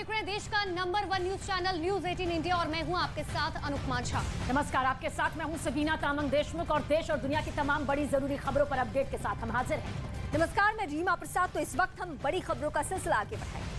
देख रहे हैं देश का number 1 news channel news 18 India और मैं हूं आपके साथ अनुपमा झा। नमस्कार, आपके साथ मैं हूं सबीना तामंग देशमुख और देश और दुनिया की तमाम बड़ी जरूरी खबरों पर अपडेट के साथ हम हाजिर हैं। नमस्कार, मैं रीमा प्रसाद। तो इस वक्त हम बड़ी खबरों का सिलसिला आगे बढ़ाएंगे।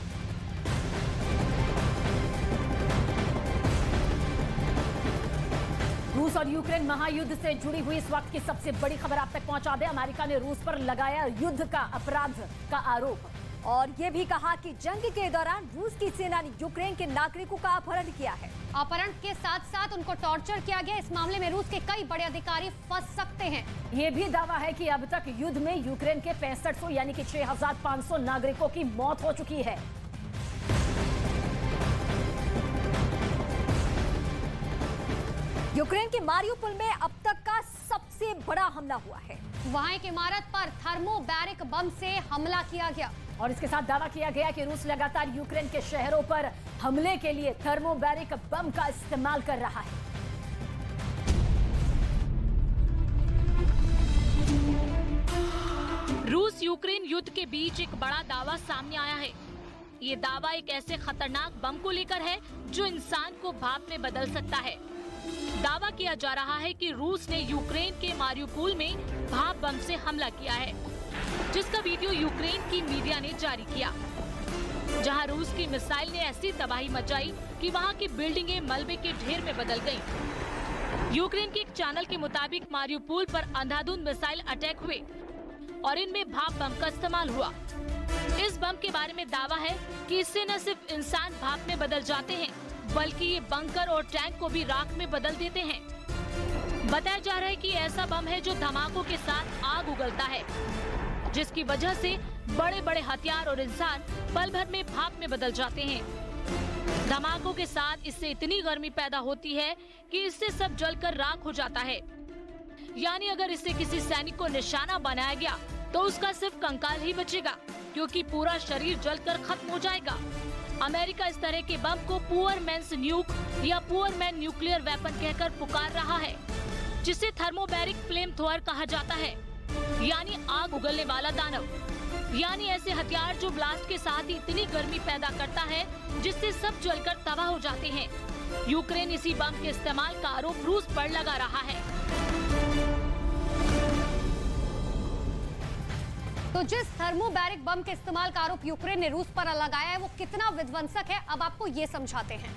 रूस और यूक्रेन महायुद्ध से जुड़ी हुई इस वक्त की सबसे बड़ी खबर आप तक पहुंचा दे। अमेरिका ने रूस पर लगाया युद्ध का अपराध का आरोप और ये भी कहा कि जंग के दौरान रूस की सेना ने यूक्रेन के नागरिकों का अपहरण किया है। अपहरण के साथ साथ उनको टॉर्चर किया गया। इस मामले में रूस के कई बड़े अधिकारी फंस सकते हैं। ये भी दावा है कि अब तक युद्ध में यूक्रेन के 6500 यानी कि 6500 नागरिकों की मौत हो चुकी है। यूक्रेन के मारियुपोल में अब तक का सबसे बड़ा हमला हुआ है। वहां एक इमारत पर थर्मोबैरिक बम से हमला किया गया और इसके साथ दावा किया गया कि रूस लगातार यूक्रेन के शहरों पर हमले के लिए थर्मोबैरिक बम का इस्तेमाल कर रहा है। रूस यूक्रेन युद्ध के बीच एक बड़ा दावा सामने आया है। ये दावा एक ऐसे खतरनाक बम को लेकर है जो इंसान को भाप में बदल सकता है। दावा किया जा रहा है कि रूस ने यूक्रेन के मारियुपोल में भाप बम से हमला किया है, जिसका वीडियो यूक्रेन की मीडिया ने जारी किया, जहां रूस की मिसाइल ने ऐसी तबाही मचाई कि वहां की बिल्डिंगें मलबे के ढेर में बदल गईं। यूक्रेन के एक चैनल के मुताबिक मारियुपोल पर अंधाधुंध मिसाइल अटैक हुए और इनमें भाप बम का इस्तेमाल हुआ। इस बम के बारे में दावा है कि इससे न सिर्फ इंसान भाप में बदल जाते हैं, बल्कि ये बंकर और टैंक को भी राख में बदल देते हैं। बताया जा रहा है कि ऐसा बम है जो धमाकों के साथ आग उगलता है, जिसकी वजह से बड़े बड़े हथियार और इंसान पल भर में भाप में बदल जाते हैं। धमाकों के साथ इससे इतनी गर्मी पैदा होती है कि इससे सब जलकर राख हो जाता है। यानी अगर इससे किसी सैनिक को निशाना बनाया गया तो उसका सिर्फ कंकाल ही बचेगा, क्योंकि पूरा शरीर जलकर खत्म हो जाएगा। अमेरिका इस तरह के बम को पुअर मैन्स न्यूक या पुअर मैन न्यूक्लियर वेपन कहकर पुकार रहा है, जिसे थर्मोबैरिक फ्लेम थ्रोअर कहा जाता है, यानी आग उगलने वाला दानव। यानी ऐसे हथियार जो ब्लास्ट के साथ ही इतनी गर्मी पैदा करता है जिससे सब जलकर तबाह हो जाते हैं। यूक्रेन इसी बम के इस्तेमाल का आरोप रूस पर लगा रहा है। तो जिस थर्मोबैरिक बम के इस्तेमाल का आरोप यूक्रेन ने रूस पर लगाया है वो कितना विध्वंसक है, अब आपको ये समझाते हैं।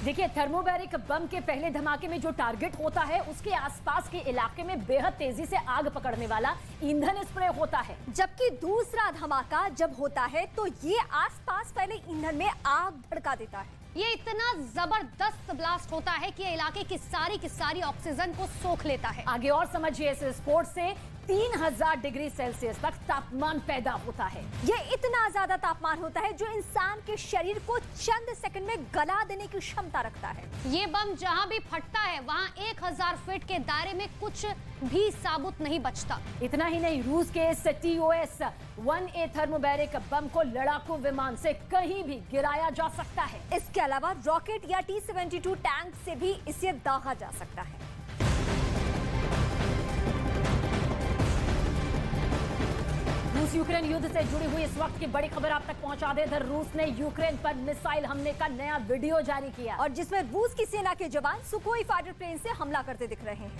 देखिए, थर्मोबैरिक बम के पहले धमाके में जो टारगेट होता है उसके आसपास के इलाके में बेहद तेजी से आग पकड़ने वाला ईंधन स्प्रे होता है, जबकि दूसरा धमाका जब होता है तो ये आसपास फैले ईंधन में आग भड़का देता है। ये इतना जबरदस्त ब्लास्ट होता है कि इलाके की सारी ऑक्सीजन को सोख लेता है। आगे और समझिए, इस स्फोट से 3000 डिग्री सेल्सियस तक तापमान पैदा होता है। ये इतना ज्यादा तापमान होता है जो इंसान के शरीर को चंद सेकंड में गला देने की क्षमता रखता है। ये बम जहां भी फटता है वहां 1000 फीट के दायरे में कुछ भी साबुत नहीं बचता। इतना ही नहीं, रूस के इस TOS-1A थर्मोबैरिक बम को लड़ाकू विमान से कहीं भी गिराया जा सकता है। इसके अलावा रॉकेट या T-72 टैंक से भी इसे दागा जा सकता है। रूस यूक्रेन युद्ध से जुड़ी हुई इस वक्त की बड़ी खबर आप तक पहुंचा दे। इधर रूस ने यूक्रेन पर मिसाइल हमले का नया वीडियो जारी किया और जिसमें रूस की सेना के जवान सुखोई फाइटर प्लेन से हमला करते दिख रहे हैं।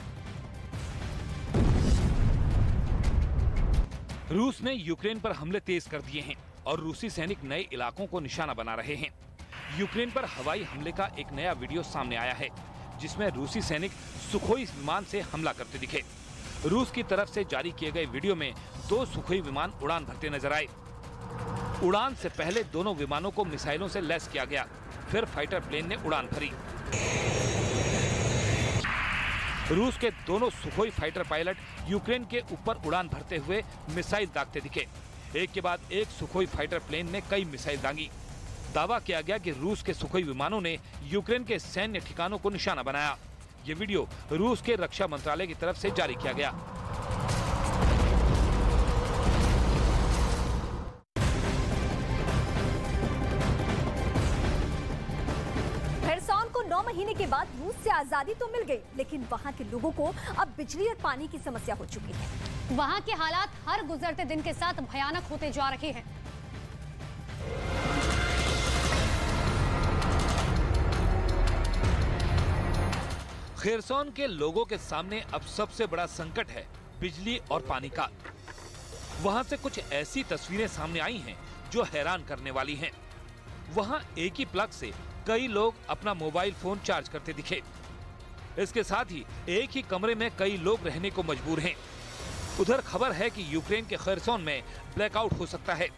रूस ने यूक्रेन पर हमले तेज कर दिए हैं और रूसी सैनिक नए इलाकों को निशाना बना रहे हैं। यूक्रेन पर हवाई हमले का एक नया वीडियो सामने आया है, जिसमें रूसी सैनिक सुखोई विमान से हमला करते दिखे। रूस की तरफ से जारी किए गए वीडियो में 2 सुखोई विमान उड़ान भरते नजर आए। उड़ान से पहले दोनों विमानों को मिसाइलों से लैस किया गया, फिर फाइटर प्लेन ने उड़ान भरी। रूस के दोनों सुखोई फाइटर पायलट यूक्रेन के ऊपर उड़ान भरते हुए मिसाइल दागते दिखे। एक के बाद एक सुखोई फाइटर प्लेन ने कई मिसाइल दागी। दावा किया गया कि रूस के सुखोई विमानों ने यूक्रेन के सैन्य ठिकानों को निशाना बनाया। ये वीडियो रूस के रक्षा मंत्रालय की तरफ से जारी किया गया। हेरसोन को 9 महीने के बाद रूस से आजादी तो मिल गई, लेकिन वहां के लोगों को अब बिजली और पानी की समस्या हो चुकी है। वहां के हालात हर गुजरते दिन के साथ भयानक होते जा रहे हैं। खेरसौन के लोगों के सामने अब सबसे बड़ा संकट है बिजली और पानी का। वहां से कुछ ऐसी तस्वीरें सामने आई हैं जो हैरान करने वाली हैं। वहां एक ही प्लग से कई लोग अपना मोबाइल फोन चार्ज करते दिखे। इसके साथ ही एक ही कमरे में कई लोग रहने को मजबूर हैं। उधर खबर है कि यूक्रेन के खेरसौन में ब्लैकआउट हो सकता है,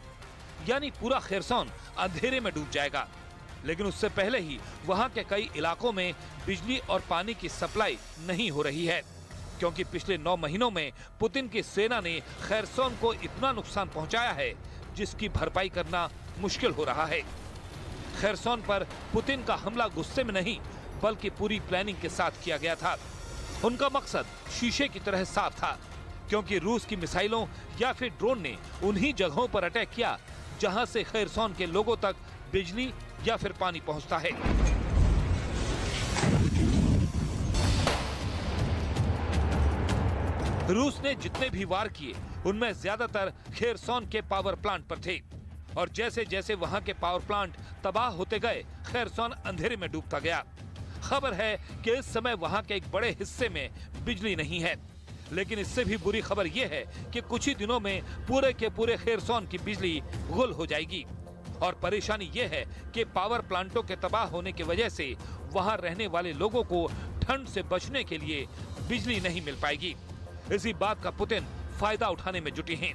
यानी पूरा खेरसौन अंधेरे में डूब जाएगा। लेकिन उससे पहले ही वहां के कई इलाकों में बिजली और पानी की सप्लाई नहीं हो रही है, क्योंकि पिछले 9 महीनों में पुतिन की सेना ने खेरसौन को इतना नुकसान पहुंचाया है जिसकी भरपाई करना मुश्किल हो रहा है। खेरसौन पर पुतिन का हमला गुस्से में नहीं बल्कि पूरी प्लानिंग के साथ किया गया था। उनका मकसद शीशे की तरह साफ था, क्योंकि रूस की मिसाइलों या फिर ड्रोन ने उन्हीं जगहों पर अटैक किया जहां से खेरसौन के लोगों तक बिजली या फिर पानी पहुंचता है। रूस ने जितने भी वार किए उनमें ज्यादातर खेरसौन के पावर प्लांट पर थे, और जैसे जैसे वहां के पावर प्लांट तबाह होते गए खेरसौन अंधेरे में डूबता गया। खबर है कि इस समय वहां के एक बड़े हिस्से में बिजली नहीं है, लेकिन इससे भी बुरी खबर यह है कि कुछ ही दिनों में पूरे के पूरे खेरसौन की बिजली गुल हो जाएगी। और परेशानी यह है कि पावर प्लांटों के तबाह होने की वजह से वहां रहने वाले लोगों को ठंड से बचने के लिए बिजली नहीं मिल पाएगी। इसी बात का पुतिन फायदा उठाने में जुटे हैं।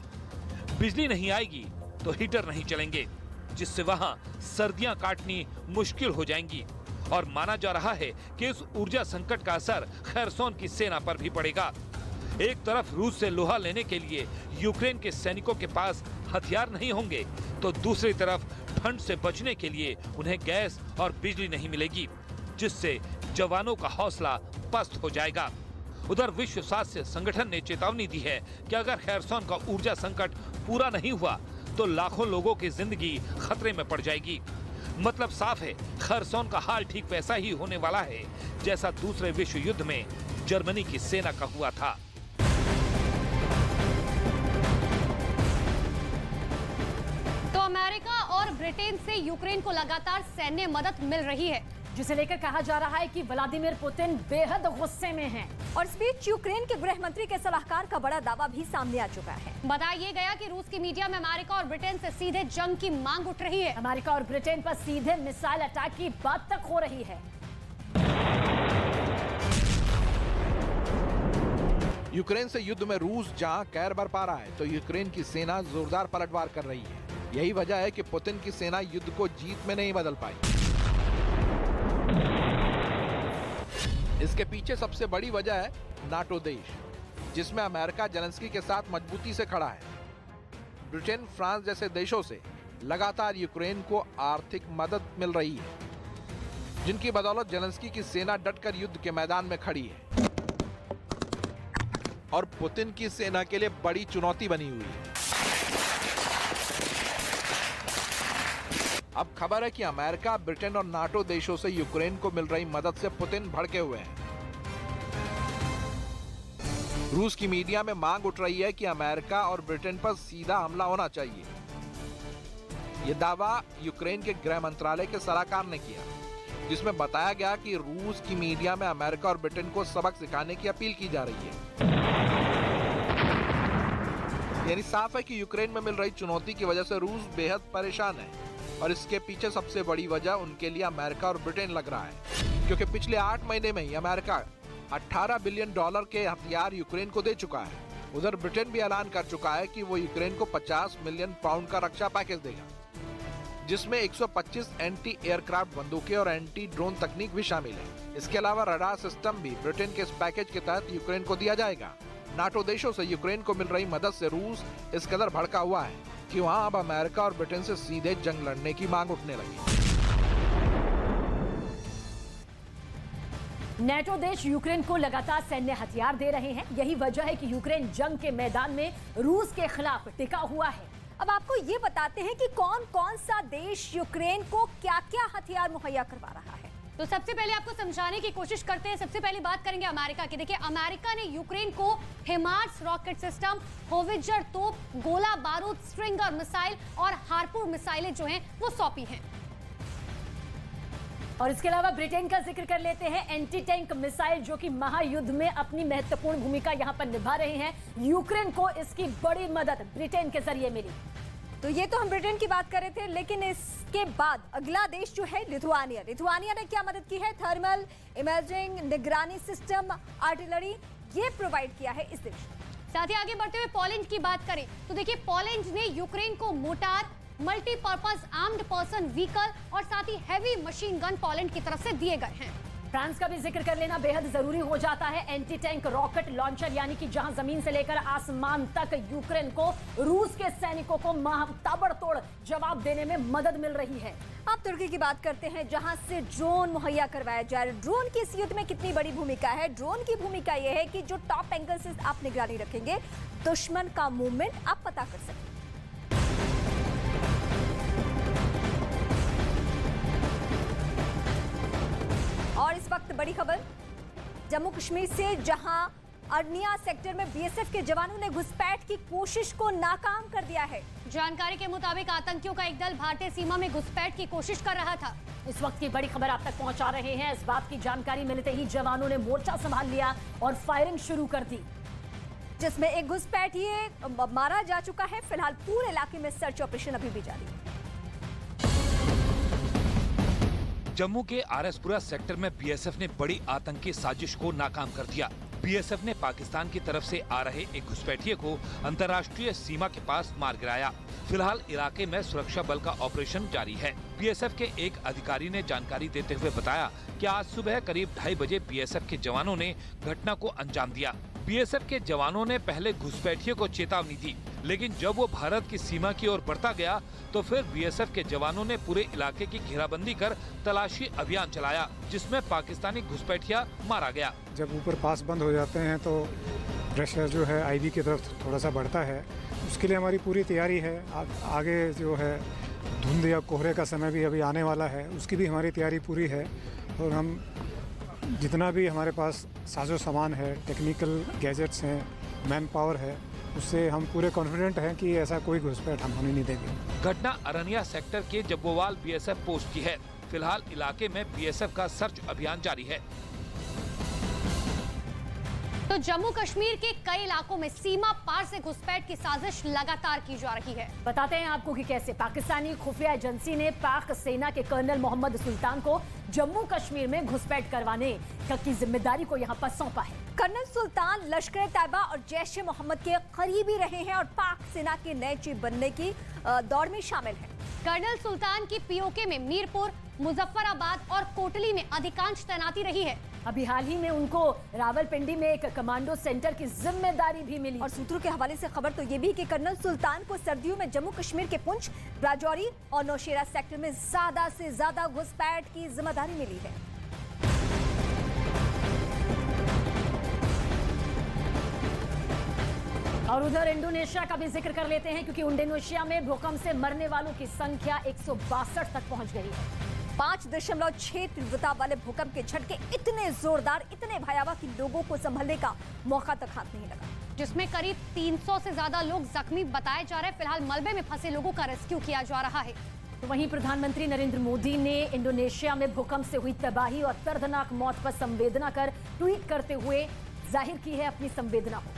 बिजली नहीं आएगी तो हीटर नहीं चलेंगे, जिससे वहां सर्दियां काटनी मुश्किल हो जाएंगी। और माना जा रहा है कि इस ऊर्जा संकट का असर खेरसौन की सेना पर भी पड़ेगा। एक तरफ रूस से लोहा लेने के लिए यूक्रेन के सैनिकों के पास हथियार नहीं होंगे, तो दूसरी तरफ ठंड से बचने के लिए उन्हें गैस और बिजली नहीं मिलेगी, जिससे जवानों का हौसला पस्त हो जाएगा। उधर विश्व स्वास्थ्य संगठन ने चेतावनी दी है कि अगर खेरसौन का ऊर्जा संकट पूरा नहीं हुआ तो लाखों लोगों की जिंदगी खतरे में पड़ जाएगी। मतलब साफ है, खेरसौन का हाल ठीक वैसा ही होने वाला है जैसा दूसरे विश्व युद्ध में जर्मनी की सेना का हुआ था। तो अमेरिका और ब्रिटेन से यूक्रेन को लगातार सैन्य मदद मिल रही है, जिसे लेकर कहा जा रहा है कि व्लादिमीर पुतिन बेहद गुस्से में हैं। और इस बीच यूक्रेन के गृह मंत्री के सलाहकार का बड़ा दावा भी सामने आ चुका है। बताया गया कि रूस की मीडिया में अमेरिका और ब्रिटेन से सीधे जंग की मांग उठ रही है। अमेरिका और ब्रिटेन पर सीधे मिसाइल अटैक की बात तक हो रही है। यूक्रेन से युद्ध में रूस जहां कहर बरपा रहा है, तो यूक्रेन की सेना जोरदार पलटवार कर रही है। यही वजह है कि पुतिन की सेना युद्ध को जीत में नहीं बदल पाई। इसके पीछे सबसे बड़ी वजह है नाटो देश, जिसमें अमेरिका जेलेंस्की के साथ मजबूती से खड़ा है। ब्रिटेन, फ्रांस जैसे देशों से लगातार यूक्रेन को आर्थिक मदद मिल रही है, जिनकी बदौलत जेलेंस्की की सेना डटकर युद्ध के मैदान में खड़ी है और पुतिन की सेना के लिए बड़ी चुनौती बनी हुई है। अब खबर है कि अमेरिका, ब्रिटेन और नाटो देशों से यूक्रेन को मिल रही मदद से पुतिन भड़के हुए हैं। रूस की मीडिया में मांग उठ रही है कि अमेरिका और ब्रिटेन पर सीधा हमला होना चाहिए। यह दावा यूक्रेन के गृह मंत्रालय के सलाहकार ने किया, जिसमें बताया गया कि रूस की मीडिया में अमेरिका और ब्रिटेन को सबक सिखाने की अपील की जा रही है। यानी साफ है कि यूक्रेन में मिल रही चुनौती की वजह से रूस बेहद परेशान है, और इसके पीछे सबसे बड़ी वजह उनके लिए अमेरिका और ब्रिटेन लग रहा है, क्योंकि पिछले 8 महीने में ही अमेरिका $18 बिलियन के हथियार यूक्रेन को दे चुका है। उधर ब्रिटेन भी ऐलान कर चुका है कि वो यूक्रेन को 50 मिलियन पाउंड का रक्षा पैकेज देगा, जिसमें 125 एंटी एयरक्राफ्ट बंदूकें और एंटी ड्रोन तकनीक भी शामिल है। इसके अलावा रडार सिस्टम भी ब्रिटेन के इस पैकेज के तहत यूक्रेन को दिया जाएगा। नाटो देशों से यूक्रेन को मिल रही मदद से रूस इस कदर भड़का हुआ है कि वहां अब अमेरिका और ब्रिटेन से सीधे जंग लड़ने की मांग उठने लगी। नेटो देश यूक्रेन को लगातार सैन्य हथियार दे रहे हैं। यही वजह है कि यूक्रेन जंग के मैदान में रूस के खिलाफ टिका हुआ है। अब आपको ये बताते हैं कि कौन कौन सा देश यूक्रेन को क्या क्या हथियार मुहैया करवा रहा है। तो सबसे पहले आपको समझाने की कोशिश करते हैं। सबसे पहले बात करेंगे अमेरिका की। देखिए, अमेरिका ने यूक्रेन को हिमार्स रॉकेट सिस्टम, होवित्जर तोप, गोला बारूद, स्ट्रिंगर मिसाइल और हार्पून मिसाइलें जो हैं वो सौंपी हैं। और इसके अलावा ब्रिटेन का जिक्र कर लेते हैं। एंटी टैंक मिसाइल जो कि महायुद्ध में अपनी महत्वपूर्ण भूमिका यहां पर निभा रहे हैं। यूक्रेन को इसकी बड़ी मदद ब्रिटेन के जरिए मिली। तो ये तो हम ब्रिटेन की बात कर रहे थे, लेकिन इसके बाद अगला देश जो है लिथुआनिया ने क्या मदद की है? थर्मल इमेजिंग, निगरानी सिस्टम, आर्टिलरी ये प्रोवाइड किया है इस देश। साथ ही आगे बढ़ते हुए पोलैंड की बात करें तो देखिए पोलैंड ने यूक्रेन को motor, multipurpose armed person vehicle और साथ ही हैवी मशीन गन पोलैंड की तरफ से दिए गए हैं। फ्रांस का भी जिक्र कर लेना बेहद जरूरी हो जाता है। एंटी टैंक रॉकेट लॉन्चर यानी कि जहां जमीन से लेकर आसमान तक यूक्रेन को रूस के सैनिकों को ताबड़तोड़ जवाब देने में मदद मिल रही है। अब तुर्की की बात करते हैं जहां से ड्रोन मुहैया करवाया जा रहा है। ड्रोन की इस युद्ध में कितनी बड़ी भूमिका है? ड्रोन की भूमिका यह है कि जो टॉप एंगल से आप निगरानी रखेंगे, दुश्मन का मूवमेंट आप पता कर सकते हैं। और इस वक्त बड़ी खबर जम्मू कश्मीर से, जहां अर्निया सेक्टर में बीएसएफ के जवानों ने घुसपैठ की कोशिश को नाकाम कर दिया है। जानकारी के मुताबिक आतंकियों का एक दल भारतीय सीमा में घुसपैठ की कोशिश कर रहा था। इस वक्त की बड़ी खबर आप तक पहुंचा रहे हैं। इस बात की जानकारी मिलते ही जवानों ने मोर्चा संभाल लिया और फायरिंग शुरू कर दी, जिसमें एक घुसपैठिए मारा जा चुका है। फिलहाल पूरे इलाके में सर्च ऑपरेशन अभी भी जारी है। जम्मू के आरएसपुरा सेक्टर में बीएसएफ ने बड़ी आतंकी साजिश को नाकाम कर दिया। बीएसएफ ने पाकिस्तान की तरफ से आ रहे एक घुसपैठिए को अंतर्राष्ट्रीय सीमा के पास मार गिराया। फिलहाल इलाके में सुरक्षा बल का ऑपरेशन जारी है। बीएसएफ के एक अधिकारी ने जानकारी देते हुए बताया कि आज सुबह करीब 2:30 बजे बीएसएफ के जवानों ने घटना को अंजाम दिया। बीएसएफ के जवानों ने पहले घुसपैठिए को चेतावनी दी, लेकिन जब वो भारत की सीमा की ओर बढ़ता गया तो फिर बीएसएफ के जवानों ने पूरे इलाके की घेराबंदी कर तलाशी अभियान चलाया, जिसमें पाकिस्तानी घुसपैठिया मारा गया। जब ऊपर पास बंद हो जाते हैं तो प्रेशर जो है आईबी की तरफ थोड़ा सा बढ़ता है। उसके लिए हमारी पूरी तैयारी है। आगे जो है धुंध या कोहरे का समय भी अभी आने वाला है, उसकी भी हमारी तैयारी पूरी है। और हम जितना भी हमारे पास साजो सामान है, टेक्निकल गैजेट्स हैं, मैन पावर है, उससे हम पूरे कॉन्फिडेंट हैं कि ऐसा कोई घुसपैठ हम होने नहीं देंगे। घटना अरनिया सेक्टर के जब्बोवाल बीएसएफ पोस्ट की है। फिलहाल इलाके में बीएसएफ का सर्च अभियान जारी है। तो जम्मू कश्मीर के कई इलाकों में सीमा पार से घुसपैठ की साजिश लगातार की जा रही है। बताते हैं आपको कि कैसे पाकिस्तानी खुफिया एजेंसी ने पाक सेना के कर्नल मोहम्मद सुल्तान को जम्मू कश्मीर में घुसपैठ करवाने की जिम्मेदारी को यहां पर सौंपा है। कर्नल सुल्तान लश्कर तैयबा और जैश ए मोहम्मद के करीबी रहे हैं और पाक सेना के नए चीफ बनने की दौड़ में शामिल है। कर्नल सुल्तान की पीओके में मीरपुर, मुजफ्फराबाद और कोटली में अधिकांश तैनाती रही है। अभी हाल ही में उनको रावलपिंडी में एक कमांडो सेंटर की जिम्मेदारी भी मिली। और सूत्रों के हवाले से खबर तो ये भी कि कर्नल सुल्तान को सर्दियों में जम्मू कश्मीर के पुंछ, राजौरी और नौशेरा सेक्टर में ज्यादा से ज्यादा घुसपैठ की जिम्मेदारी मिली है। और उधर इंडोनेशिया का भी जिक्र कर लेते हैं, क्योंकि इंडोनेशिया में भूकंप से मरने वालों की संख्या 162 तक पहुंच गई है। 5.6 तीव्रता वाले भूकंप के झटके इतने जोरदार, इतने भयावह कि लोगों को संभलने का मौका तक हाथ नहीं लगा, जिसमें करीब 300 से ज्यादा लोग जख्मी बताए जा रहे हैं। फिलहाल मलबे में फंसे लोगों का रेस्क्यू किया जा रहा है। तो वहीं प्रधानमंत्री नरेंद्र मोदी ने इंडोनेशिया में भूकंप से हुई तबाही और दर्दनाक मौत पर संवेदना कर ट्वीट करते हुए जाहिर की है अपनी संवेदना को।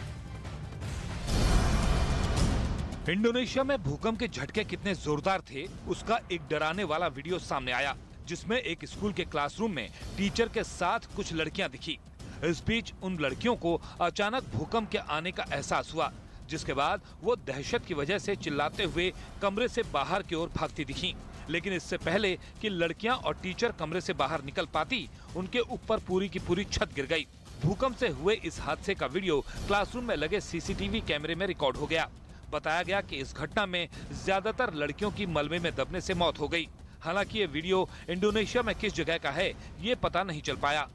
इंडोनेशिया में भूकंप के झटके कितने जोरदार थे, उसका एक डराने वाला वीडियो सामने आया, जिसमें एक स्कूल के क्लासरूम में टीचर के साथ कुछ लड़कियां दिखी। इस बीच उन लड़कियों को अचानक भूकंप के आने का एहसास हुआ, जिसके बाद वो दहशत की वजह से चिल्लाते हुए कमरे से बाहर की ओर भागती दिखी। लेकिन इससे पहले कि लड़कियां और टीचर कमरे से बाहर निकल पाती, उनके ऊपर पूरी की पूरी छत गिर गई। भूकंप से हुए इस हादसे का वीडियो क्लासरूम में लगे सीसीटीवी कैमरे में रिकॉर्ड हो गया। बताया गया कि इस घटना में ज्यादातर लड़कियों की मलबे में दबने से मौत हो गई। हालांकि ये वीडियो इंडोनेशिया में किस जगह का है, ये पता नहीं चल पाया।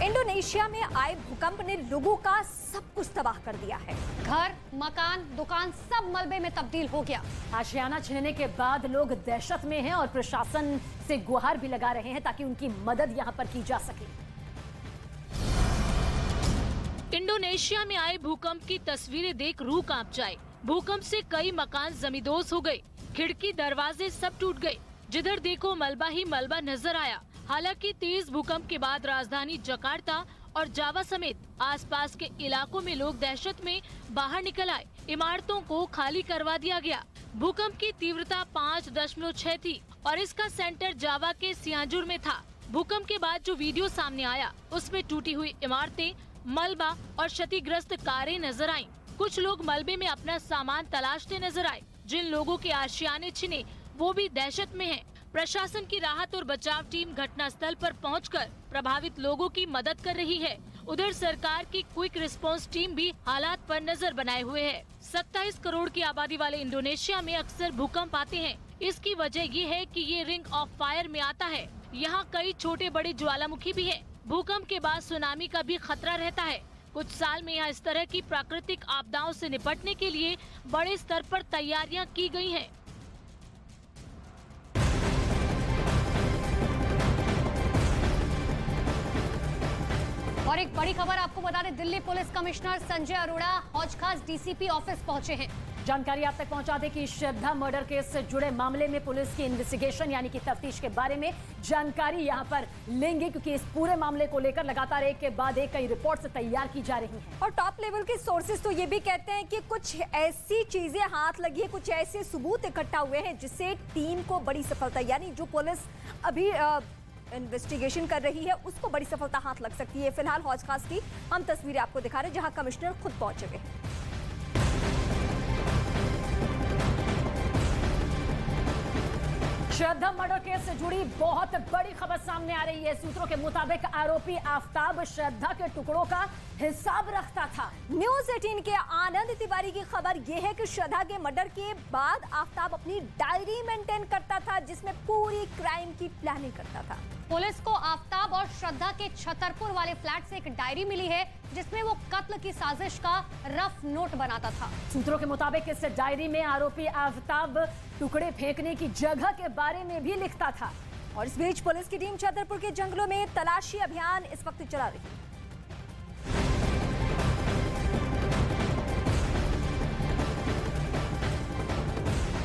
इंडोनेशिया में आए भूकंप ने लोगों का सब कुछ तबाह कर दिया है। घर, मकान, दुकान सब मलबे में तब्दील हो गया। आशियाना छिनने के बाद लोग दहशत में हैं और प्रशासन से गुहार भी लगा रहे हैं ताकि उनकी मदद यहां पर की जा सके। इंडोनेशिया में आए भूकंप की तस्वीरें देख रूह कांप जाए। भूकंप से कई मकान जमींदोज हो गए, खिड़की दरवाजे सब टूट गए। जिधर देखो मलबा ही मलबा नजर आया। हालांकि तेज भूकंप के बाद राजधानी जकार्ता और जावा समेत आसपास के इलाकों में लोग दहशत में बाहर निकल आए। इमारतों को खाली करवा दिया गया। भूकंप की तीव्रता 5.6 थी और इसका सेंटर जावा के सियांजुर में था। भूकंप के बाद जो वीडियो सामने आया उसमें टूटी हुई इमारतें, मलबा और क्षतिग्रस्त कारें नजर आईं। कुछ लोग मलबे में अपना सामान तलाशते नजर आए। जिन लोगों के आशियाने छिने वो भी दहशत में हैं। प्रशासन की राहत और बचाव टीम घटनास्थल पर पहुंचकर प्रभावित लोगों की मदद कर रही है। उधर सरकार की क्विक रिस्पांस टीम भी हालात पर नजर बनाए हुए है। 27 करोड़ की आबादी वाले इंडोनेशिया में अक्सर भूकंप आते हैं। इसकी वजह ये है कि ये रिंग ऑफ फायर में आता है। यहाँ कई छोटे बड़े ज्वालामुखी भी है। भूकंप के बाद सुनामी का भी खतरा रहता है। कुछ साल में यहाँ इस तरह की प्राकृतिक आपदाओं से निपटने के लिए बड़े स्तर पर तैयारियां की गई हैं। और एक बड़ी खबर आपको बता दें, Delhi police commissioner Sanjay Arora Hauz Khas DCP office पहुंचे हैं। जानकारी आप तक पहुंचा दें कि श्रद्धा मर्डर केस से जुड़े मामले में पुलिस की इन्वेस्टिगेशन यानी कि तफ्तीश के बारे में जानकारी यहां पर लेंगे, क्योंकि इस पूरे मामले को लेकर लगातार एक के बाद एक कई रिपोर्ट्स तैयार की जा रही हैं। और टॉप लेवल के सोर्सेज तो ये भी कहते हैं कि कुछ ऐसी चीजें हाथ लगी है, कुछ ऐसे सबूत इकट्ठा हुए हैं जिससे टीम को बड़ी सफलता, यानी जो पुलिस अभी इन्वेस्टिगेशन कर रही है उसको बड़ी सफलता हाथ लग सकती है। फिलहाल हौज खास की हम तस्वीरें आपको दिखा रहे हैं जहां कमिश्नर खुद पहुंचे हुए हैं। श्रद्धा मर्डर केस से जुड़ी बहुत बड़ी खबर सामने आ रही है। सूत्रों के मुताबिक आरोपी आफताब श्रद्धा के टुकड़ों का हिसाब रखता था। न्यूज 18 के आनंद तिवारी की खबर यह है कि श्रद्धा के मर्डर के बाद आफताब अपनी डायरी मेंटेन करता था जिसमें पूरी क्राइम की प्लानिंग करता था। पुलिस को आफताब और श्रद्धा के छतरपुर वाले फ्लैट से एक डायरी मिली है जिसमें वो कत्ल की साजिश का रफ नोट बनाता था। सूत्रों के मुताबिक इस डायरी में आरोपी आफताब टुकड़े फेंकने की जगह के बारे में भी लिखता था। और इस बीच पुलिस की टीम छतरपुर के जंगलों में तलाशी अभियान इस वक्त चला रही है।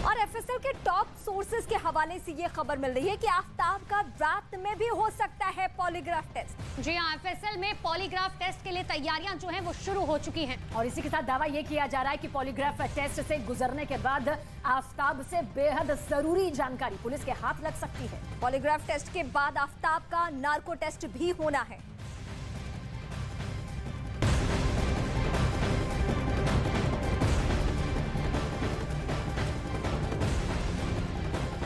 और एफएसएल के टॉप सोर्सेज के हवाले से ये खबर मिल रही है कि आफताब का रात में भी हो सकता है पॉलीग्राफ टेस्ट। जी हां, एफएसएल में पॉलीग्राफ टेस्ट के लिए तैयारियां जो हैं वो शुरू हो चुकी हैं। और इसी के साथ दावा ये किया जा रहा है कि पॉलीग्राफ टेस्ट से गुजरने के बाद आफताब से बेहद जरूरी जानकारी पुलिस के हाथ लग सकती है। पॉलीग्राफ टेस्ट के बाद आफताब का नार्को टेस्ट भी होना है।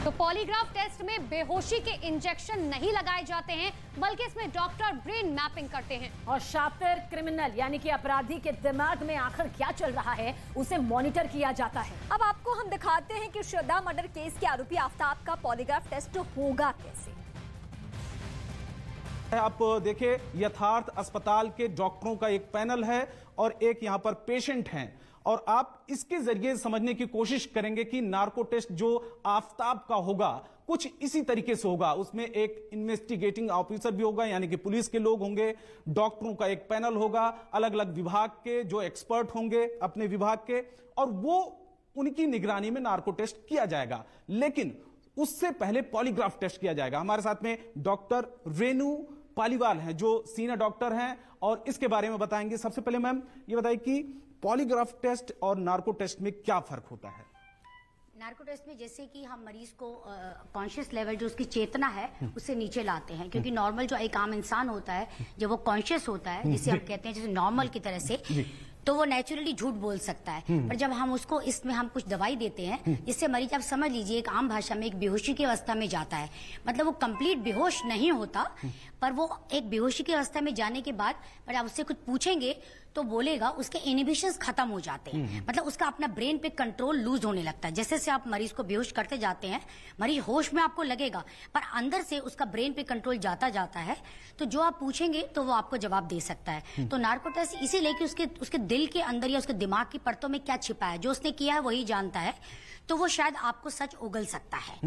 तो पॉलीग्राफ टेस्ट में बेहोशी के इंजेक्शन नहीं लगाए जाते हैं, बल्कि इसमें डॉक्टर ब्रेन मैपिंग करते हैं। और शातिर क्रिमिनल यानी कि अपराधी के दिमाग में आखिर क्या चल रहा है उसे मॉनिटर किया जाता है। अब आपको हम दिखाते हैं कि श्रद्धा मर्डर केस के आरोपी आफताब का पॉलीग्राफ टेस्ट होगा कैसे। आप देखिए, यथार्थ अस्पताल के डॉक्टरों का एक पैनल है और एक यहां पर पेशेंट हैं, और आप इसके जरिए समझने की कोशिश करेंगे कि नार्को टेस्ट जो आफताब का होगा कुछ इसी तरीके से होगा। उसमें एक इन्वेस्टिगेटिंग ऑफिसर भी होगा, यानी कि पुलिस के लोग होंगे, डॉक्टरों का एक पैनल होगा, अलग अलग विभाग के जो एक्सपर्ट होंगे अपने विभाग के, और वो उनकी निगरानी में नार्को टेस्ट किया जाएगा। लेकिन उससे पहले पॉलीग्राफ टेस्ट किया जाएगा। हमारे साथ में डॉक्टर रेणु पालीवाल हैं जो सीनियर डॉक्टर हैं और इसके बारे में बताएंगे। सबसे पहले मैम ये बताइए कि पॉलीग्राफ टेस्ट और नार्को टेस्ट में क्या फर्क होता है? नार्को टेस्ट में जैसे कि हम मरीज को कॉन्शियस लेवल जो उसकी चेतना है उससे नीचे लाते हैं, क्योंकि नॉर्मल जो एक आम इंसान होता है जब वो कॉन्शियस होता है, जिसे हम कहते हैं जैसे नॉर्मल की तरह से, तो वो नेचुरली झूठ बोल सकता है। पर जब हम उसको इसमें हम कुछ दवाई देते हैं जिससे मरीज, आप समझ लीजिए एक आम भाषा में एक बेहोशी की अवस्था में जाता है। मतलब वो कंप्लीट बेहोश नहीं होता, पर वो एक बेहोशी की अवस्था में जाने के बाद पर आप उससे कुछ पूछेंगे तो बोलेगा, उसके इनिबिशंस खत्म हो जाते हैं। मतलब उसका अपना ब्रेन पे कंट्रोल लूज होने लगता है। जैसे से आप मरीज को बेहोश करते जाते हैं, मरीज होश में आपको लगेगा, पर अंदर से उसका ब्रेन पे कंट्रोल जाता है, तो जो आप पूछेंगे तो वो आपको जवाब दे सकता है। तो नार्को टेस्ट इसीलिए कि उसके दिल के अंदर या उसके दिमाग की परतों में क्या छिपा है, जो उसने किया है वही जानता है, तो वो शायद आपको सच उगल सकता है।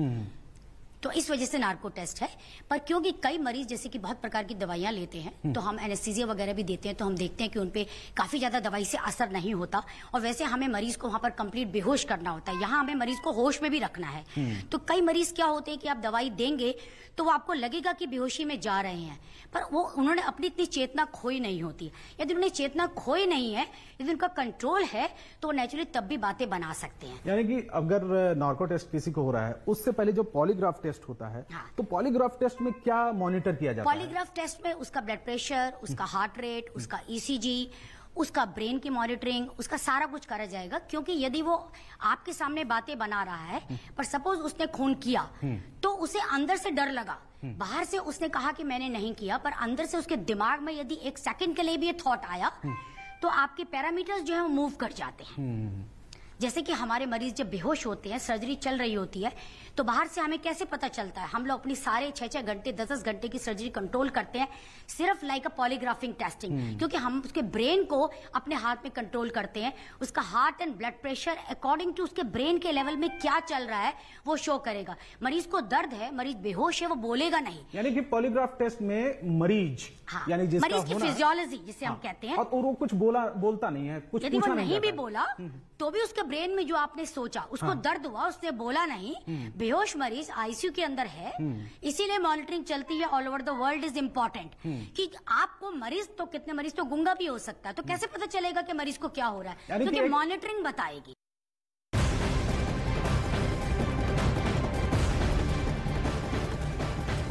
तो इस वजह से नार्को टेस्ट है। पर क्योंकि कई मरीज जैसे कि बहुत प्रकार की दवाइयां लेते हैं, तो हम एनेस्थीसिया वगैरह भी देते हैं, तो हम देखते हैं कि उनपे काफी ज्यादा दवाई से असर नहीं होता। और वैसे हमें मरीज को वहां पर कंप्लीट बेहोश करना होता है, यहाँ हमें मरीज को होश में भी रखना है। तो कई मरीज क्या होते हैं कि आप दवाई देंगे तो वो आपको लगेगा कि बेहोशी में जा रहे हैं, पर वो उन्होंने अपनी इतनी चेतना खोई नहीं होती। यदि उन्हें चेतना खोई नहीं है, यदि उनका कंट्रोल है, तो वो नेचुरली तब भी बातें बना सकते हैं। यानी कि अगर नार्को टेस्ट किसी को हो रहा है, उससे पहले जो पॉलीग्राफ टेस्ट होता है, तो पॉलीग्राफ टेस्ट में क्या मॉनिटर किया जाता है? पॉलीग्राफ टेस्ट में उसका ब्लड प्रेशर, उसका हार्ट रेट, उसका ईसीजी, उसका ब्रेन की मॉनिटरिंग, उसका सारा कुछ करा जाएगा। क्योंकि यदि वो आपके सामने बातें बना रहा है, पर सपोज उसने खून किया, तो उसे अंदर से डर लगा, बाहर से उसने कहा कि मैंने नहीं किया, पर अंदर से उसके दिमाग में यदि एक सेकंड के लिए भी ये थॉट आया, तो आपके पैरामीटर्स जो है वो मूव कर जाते हैं। जैसे कि हमारे मरीज जब बेहोश होते हैं, सर्जरी चल रही होती है, तो बाहर से हमें कैसे पता चलता है? हम लोग अपनी सारे 6-6 घंटे 10-10 घंटे की सर्जरी कंट्रोल करते हैं, सिर्फ लाइक अ पॉलीग्राफिंग टेस्टिंग, क्योंकि हम उसके ब्रेन को अपने हाथ में कंट्रोल करते हैं। उसका heart and blood pressure according to उसके ब्रेन के लेवल में क्या चल रहा है वो शो करेगा। मरीज को दर्द है, मरीज बेहोश है, वो बोलेगा नहीं। यानी कि पॉलीग्राफ टेस्ट में मरीज, यानी जिसका मरीज की फिजियोलॉजी जिसे हम कहते हैं, और वो कुछ बोलता नहीं है, कुछ यदि पूछा वो नहीं नहीं भी जाता है। बोला, तो भी उसके ब्रेन में जो आपने सोचा, उसको दर्द हुआ, उसने बोला नहीं, बेहोश मरीज आईसीयू के अंदर है। इसीलिए मॉनिटरिंग चलती है all over the world is important, कि आपको मरीज तो कितने मरीज तो गूंगा भी हो सकता है, तो कैसे पता चलेगा कि मरीज को क्या हो रहा है? क्योंकि मॉनिटरिंग बताएगी।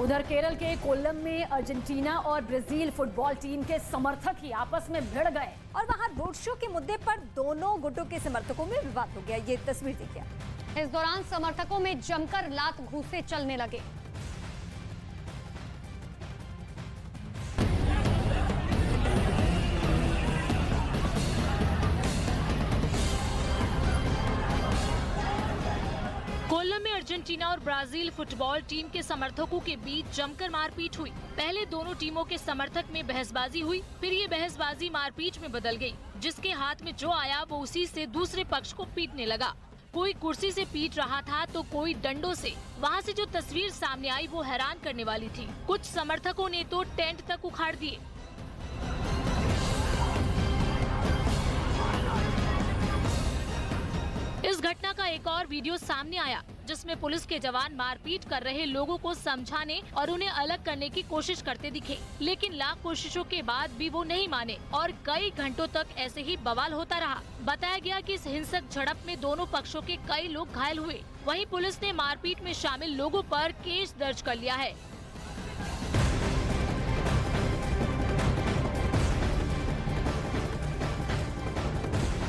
उधर केरल के कोल्लम में अर्जेंटीना और ब्राजील फुटबॉल टीम के समर्थक ही आपस में भिड़ गए और वहां रोड शो के मुद्दे पर दोनों गुटों के समर्थकों में विवाद हो गया। ये तस्वीर देखिए। इस दौरान समर्थकों में जमकर लात घूंसे चलने लगे। कोल्लम में अर्जेंटीना और ब्राजील फुटबॉल टीम के समर्थकों के बीच जमकर मारपीट हुई। पहले दोनों टीमों के समर्थक में बहसबाजी हुई, फिर ये बहसबाजी मारपीट में बदल गई। जिसके हाथ में जो आया वो उसी से दूसरे पक्ष को पीटने लगा। कोई कुर्सी से पीट रहा था तो कोई डंडों से। वहाँ से जो तस्वीर सामने आई वो हैरान करने वाली थी। कुछ समर्थकों ने तो टेंट तक उखाड़ दिए। इस घटना का एक और वीडियो सामने आया, जिसमें पुलिस के जवान मारपीट कर रहे लोगों को समझाने और उन्हें अलग करने की कोशिश करते दिखे, लेकिन लाख कोशिशों के बाद भी वो नहीं माने और कई घंटों तक ऐसे ही बवाल होता रहा। बताया गया कि इस हिंसक झड़प में दोनों पक्षों के कई लोग घायल हुए। वहीं पुलिस ने मारपीट में शामिल लोगों पर केस दर्ज कर लिया है।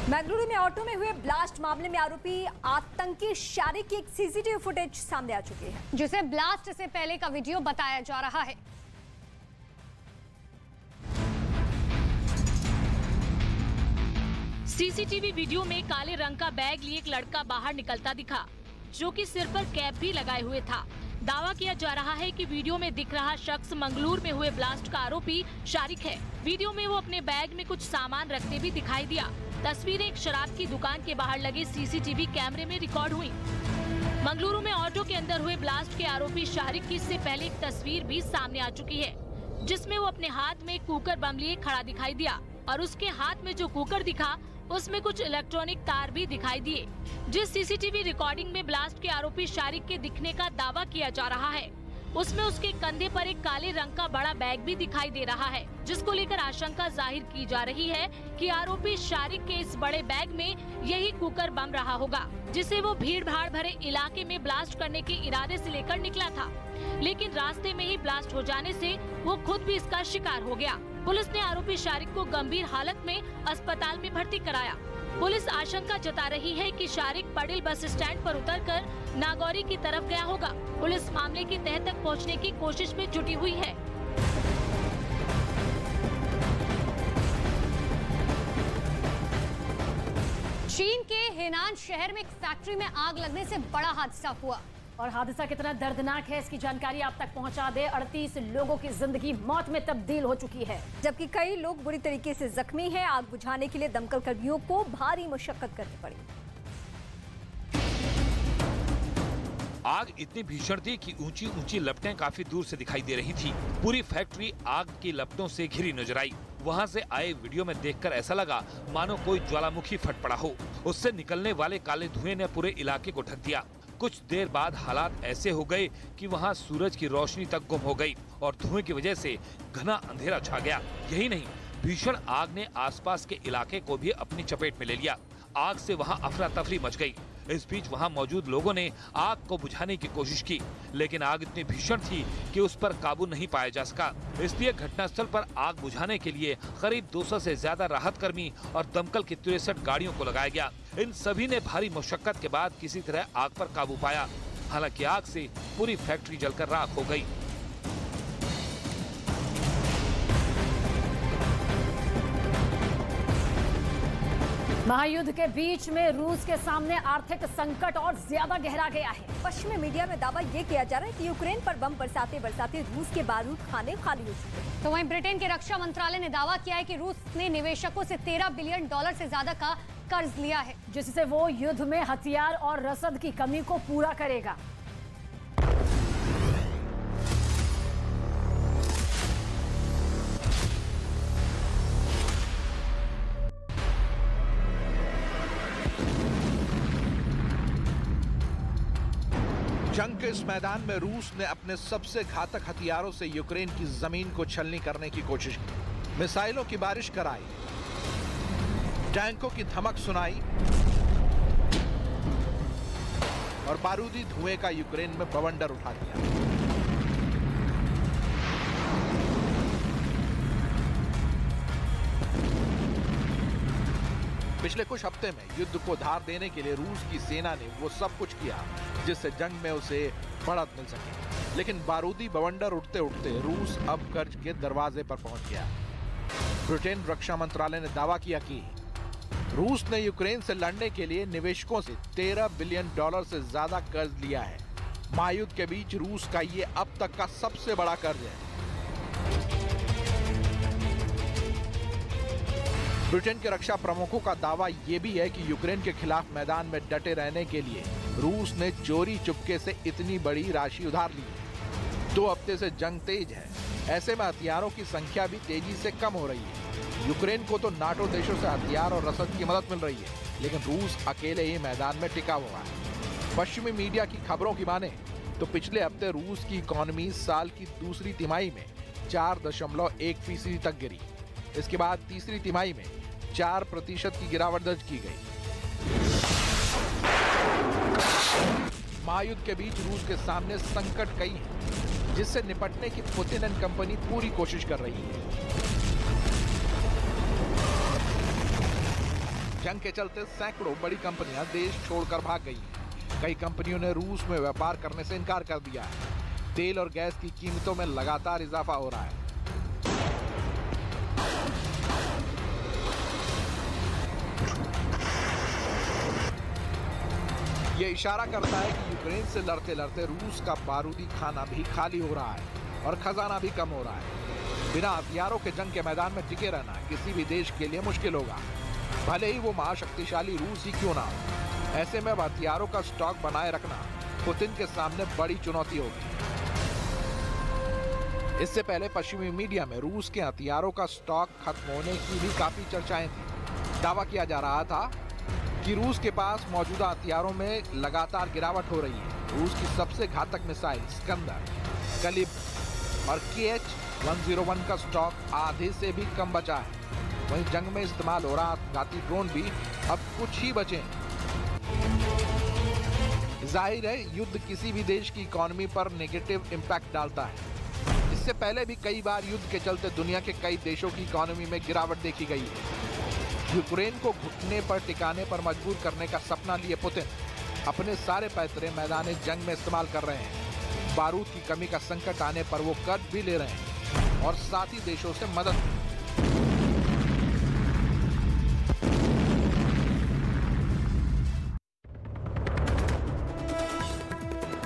बेंगलुरु में ऑटो में हुए ब्लास्ट मामले में आरोपी आतंकी शारिक की एक सीसीटीवी फुटेज सामने आ चुकी है, जिसे ब्लास्ट से पहले का वीडियो बताया जा रहा है। सीसीटीवी वीडियो में काले रंग का बैग लिए एक लड़का बाहर निकलता दिखा, जो कि सिर पर कैप भी लगाए हुए था। दावा किया जा रहा है कि वीडियो में दिख रहा शख्स मंगलूर में हुए ब्लास्ट का आरोपी शारिक है। वीडियो में वो अपने बैग में कुछ सामान रखते भी दिखाई दिया। तस्वीरें एक शराब की दुकान के बाहर लगे सीसीटीवी कैमरे में रिकॉर्ड हुई। मंगलुरु में ऑटो के अंदर हुए ब्लास्ट के आरोपी शारिक की इससे पहले एक तस्वीर भी सामने आ चुकी है, जिसमें वो अपने हाथ में कुकर बम लिए खड़ा दिखाई दिया और उसके हाथ में जो कुकर दिखा उसमें कुछ इलेक्ट्रॉनिक तार भी दिखाई दिए। जिस सीसीटीवी रिकॉर्डिंग में ब्लास्ट के आरोपी शारिक के दिखने का दावा किया जा रहा है, उसमें उसके कंधे पर एक काले रंग का बड़ा बैग भी दिखाई दे रहा है, जिसको लेकर आशंका जाहिर की जा रही है कि आरोपी शारिक के इस बड़े बैग में यही कुकर बम रहा होगा, जिसे वो भीड़ भाड़ भरे इलाके में ब्लास्ट करने के इरादे से लेकर निकला था। लेकिन रास्ते में ही ब्लास्ट हो जाने से वो खुद भी इसका शिकार हो गया। पुलिस ने आरोपी शारिक को गंभीर हालत में अस्पताल में भर्ती कराया। पुलिस आशंका जता रही है कि शारिक पडिल बस स्टैंड पर उतरकर नागौरी की तरफ गया होगा। पुलिस मामले की तह तक पहुंचने की कोशिश में जुटी हुई है। चीन के हेनान शहर में एक फैक्ट्री में आग लगने से बड़ा हादसा हुआ और हादसा कितना दर्दनाक है इसकी जानकारी आप तक पहुंचा दे। 38 लोगों की जिंदगी मौत में तब्दील हो चुकी है, जबकि कई लोग बुरी तरीके से जख्मी हैं। आग बुझाने के लिए दमकल कर्मियों को भारी मशक्कत करनी पड़ी। आग इतनी भीषण थी कि ऊंची ऊंची लपटें काफी दूर से दिखाई दे रही थी। पूरी फैक्ट्री आग की लपटों से घिरी नजर आई। वहां से आए वीडियो में देखकर ऐसा लगा मानो कोई ज्वालामुखी फट पड़ा हो। उससे निकलने वाले काले धुएं ने पूरे इलाके को ढक दिया। कुछ देर बाद हालात ऐसे हो गए कि वहां सूरज की रोशनी तक गुम हो गई और धुएं की वजह से घना अंधेरा छा गया। यही नहीं, भीषण आग ने आसपास के इलाके को भी अपनी चपेट में ले लिया। आग से वहां अफरा तफरी मच गई। इस बीच वहां मौजूद लोगों ने आग को बुझाने की कोशिश की, लेकिन आग इतनी भीषण थी कि उस पर काबू नहीं पाया जा सका। इसलिए घटनास्थल पर आग बुझाने के लिए करीब 200 से ज्यादा राहत कर्मी और दमकल की 63 गाड़ियों को लगाया गया। इन सभी ने भारी मशक्कत के बाद किसी तरह आग पर काबू पाया। हालांकि आग से पूरी फैक्ट्री जलकर राख हो गई। महायुद्ध के बीच में रूस के सामने आर्थिक संकट और ज्यादा गहरा गया है। पश्चिमी मीडिया में दावा ये किया जा रहा है कि यूक्रेन पर बम बरसाते बरसाते रूस के बारूद खाने खाली हो चुके हैं। तो वहीं ब्रिटेन के रक्षा मंत्रालय ने दावा किया है कि रूस ने निवेशकों से $13 बिलियन से ज्यादा का कर्ज लिया है, जिससे वो युद्ध में हथियार और रसद की कमी को पूरा करेगा। जंग के इस मैदान में रूस ने अपने सबसे घातक हथियारों से यूक्रेन की जमीन को छलनी करने की कोशिश की। मिसाइलों की बारिश कराई, टैंकों की धमक सुनाई और बारूदी धुएं का यूक्रेन में बवंडर उठा दिया। पिछले कुछ हफ्ते में युद्ध को धार देने के लिए रूस की सेना ने वो सब कुछ किया जिससे जंग में उसे बढ़त मिल सके, लेकिन बारूदी बवंडर उठते उठते रूस अब कर्ज के दरवाजे पर पहुंच गया। ब्रिटेन रक्षा मंत्रालय ने दावा किया कि रूस ने यूक्रेन से लड़ने के लिए निवेशकों से $13 बिलियन से ज्यादा कर्ज लिया है। महायुद्ध के बीच रूस का ये अब तक का सबसे बड़ा कर्ज है। ब्रिटेन के रक्षा प्रमुखों का दावा यह भी है कि यूक्रेन के खिलाफ मैदान में डटे रहने के लिए रूस ने चोरी चुपके से इतनी बड़ी राशि उधार ली है। 2 हफ्ते से जंग तेज है, ऐसे में हथियारों की संख्या भी तेजी से कम हो रही है। यूक्रेन को तो नाटो देशों से हथियार और रसद की मदद मिल रही है, लेकिन रूस अकेले ही मैदान में टिका हुआ है। पश्चिमी मीडिया की खबरों की माने तो पिछले हफ्ते रूस की इकोनॉमी साल की दूसरी तिमाही में 4.1% तक गिरी। इसके बाद तीसरी तिमाही में 4% की गिरावट दर्ज की गई। महायुद्ध के बीच रूस के सामने संकट कई हैं, जिससे निपटने की पुतिन एंड कंपनी पूरी कोशिश कर रही है। जंग के चलते सैकड़ों बड़ी कंपनियां देश छोड़कर भाग गई हैं। कई कंपनियों ने रूस में व्यापार करने से इनकार कर दिया है। तेल और गैस की कीमतों में लगातार इजाफा हो रहा है। ये इशारा करता है कि यूक्रेन से लड़ते लड़ते रूस का बारूदी खाना भी खाली हो रहा है और खजाना भी कम हो रहा है। बिना हथियारों के जंग के मैदान में टिके रहना किसी भी देश के लिए मुश्किल होगा, भले ही वो महाशक्तिशाली रूस ही क्यों ना हो। ऐसे में अब हथियारों का स्टॉक बनाए रखना पुतिन के सामने बड़ी चुनौती होगी। इससे पहले पश्चिमी मीडिया में रूस के हथियारों का स्टॉक खत्म होने की भी काफी चर्चाएं थी। दावा किया जा रहा था कि रूस के पास मौजूदा हथियारों में लगातार गिरावट हो रही है। रूस की सबसे घातक मिसाइल स्कंदर, कलिबर और KH-101 का स्टॉक आधे से भी कम बचा है। वहीं जंग में इस्तेमाल हो रहा आत्मघाती ड्रोन भी अब कुछ ही बचे हैं। जाहिर है युद्ध किसी भी देश की इकोनॉमी पर नेगेटिव इम्पैक्ट डालता है। इससे पहले भी कई बार युद्ध के चलते दुनिया के कई देशों की इकोनॉमी में गिरावट देखी गई है। यूक्रेन को घुटने पर टिकाने पर मजबूर करने का सपना लिए पुतिन अपने सारे पैतरे मैदान जंग में इस्तेमाल कर रहे हैं। बारूद की कमी का संकट आने पर वो कर्ज भी ले रहे हैं और साथी देशों से मदद भी।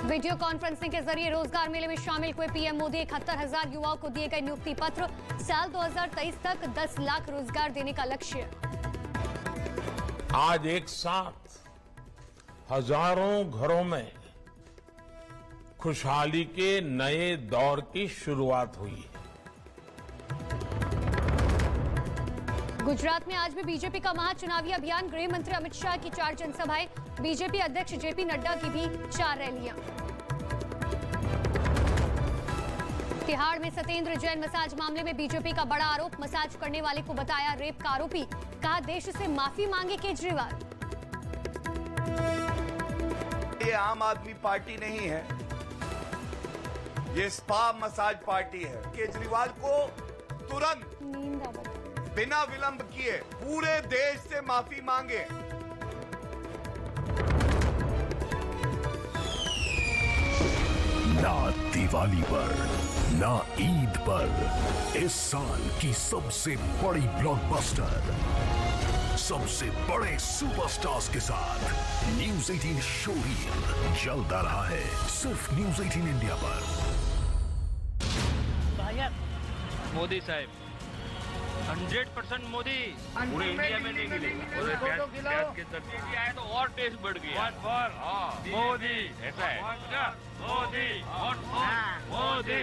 वीडियो कॉन्फ्रेंसिंग के जरिए रोजगार मेले में शामिल हुए पीएम मोदी 71,000 युवाओं को दिए गए नियुक्ति पत्र। साल 2023 तक 10 लाख रोजगार देने का लक्ष्य। आज एक साथ हजारों घरों में खुशहाली के नए दौर की शुरुआत हुई है। गुजरात में आज भी बीजेपी का महाचुनावी अभियान। गृह मंत्री अमित शाह की 4 जनसभाएं, बीजेपी अध्यक्ष जेपी नड्डा की भी 4 रैलियां। तिहाड़ में सत्येंद्र जैन मसाज मामले में बीजेपी का बड़ा आरोप। मसाज करने वाले को बताया रेप का आरोपी, कहा देश से माफी मांगे केजरीवाल। ये आम आदमी पार्टी नहीं है, ये स्पा मसाज पार्टी है। केजरीवाल को तुरंत बिना विलंब किए पूरे देश से माफी मांगे। ना दिवाली पर, ना ईद पर, इस साल की सबसे बड़ी ब्लॉकबस्टर, सबसे बड़े सुपरस्टार्स के साथ न्यूज़ 18 शोरील जल्द आ रहा है सिर्फ न्यूज़ 18 इंडिया पर। मोदी साहब 100% मोदी पूरे इंडिया में नहीं मिलेगा। प्याज के सब्जी आए तो और टेस्ट बढ़ गया। मोदी ऐसा है, मोदी मोदी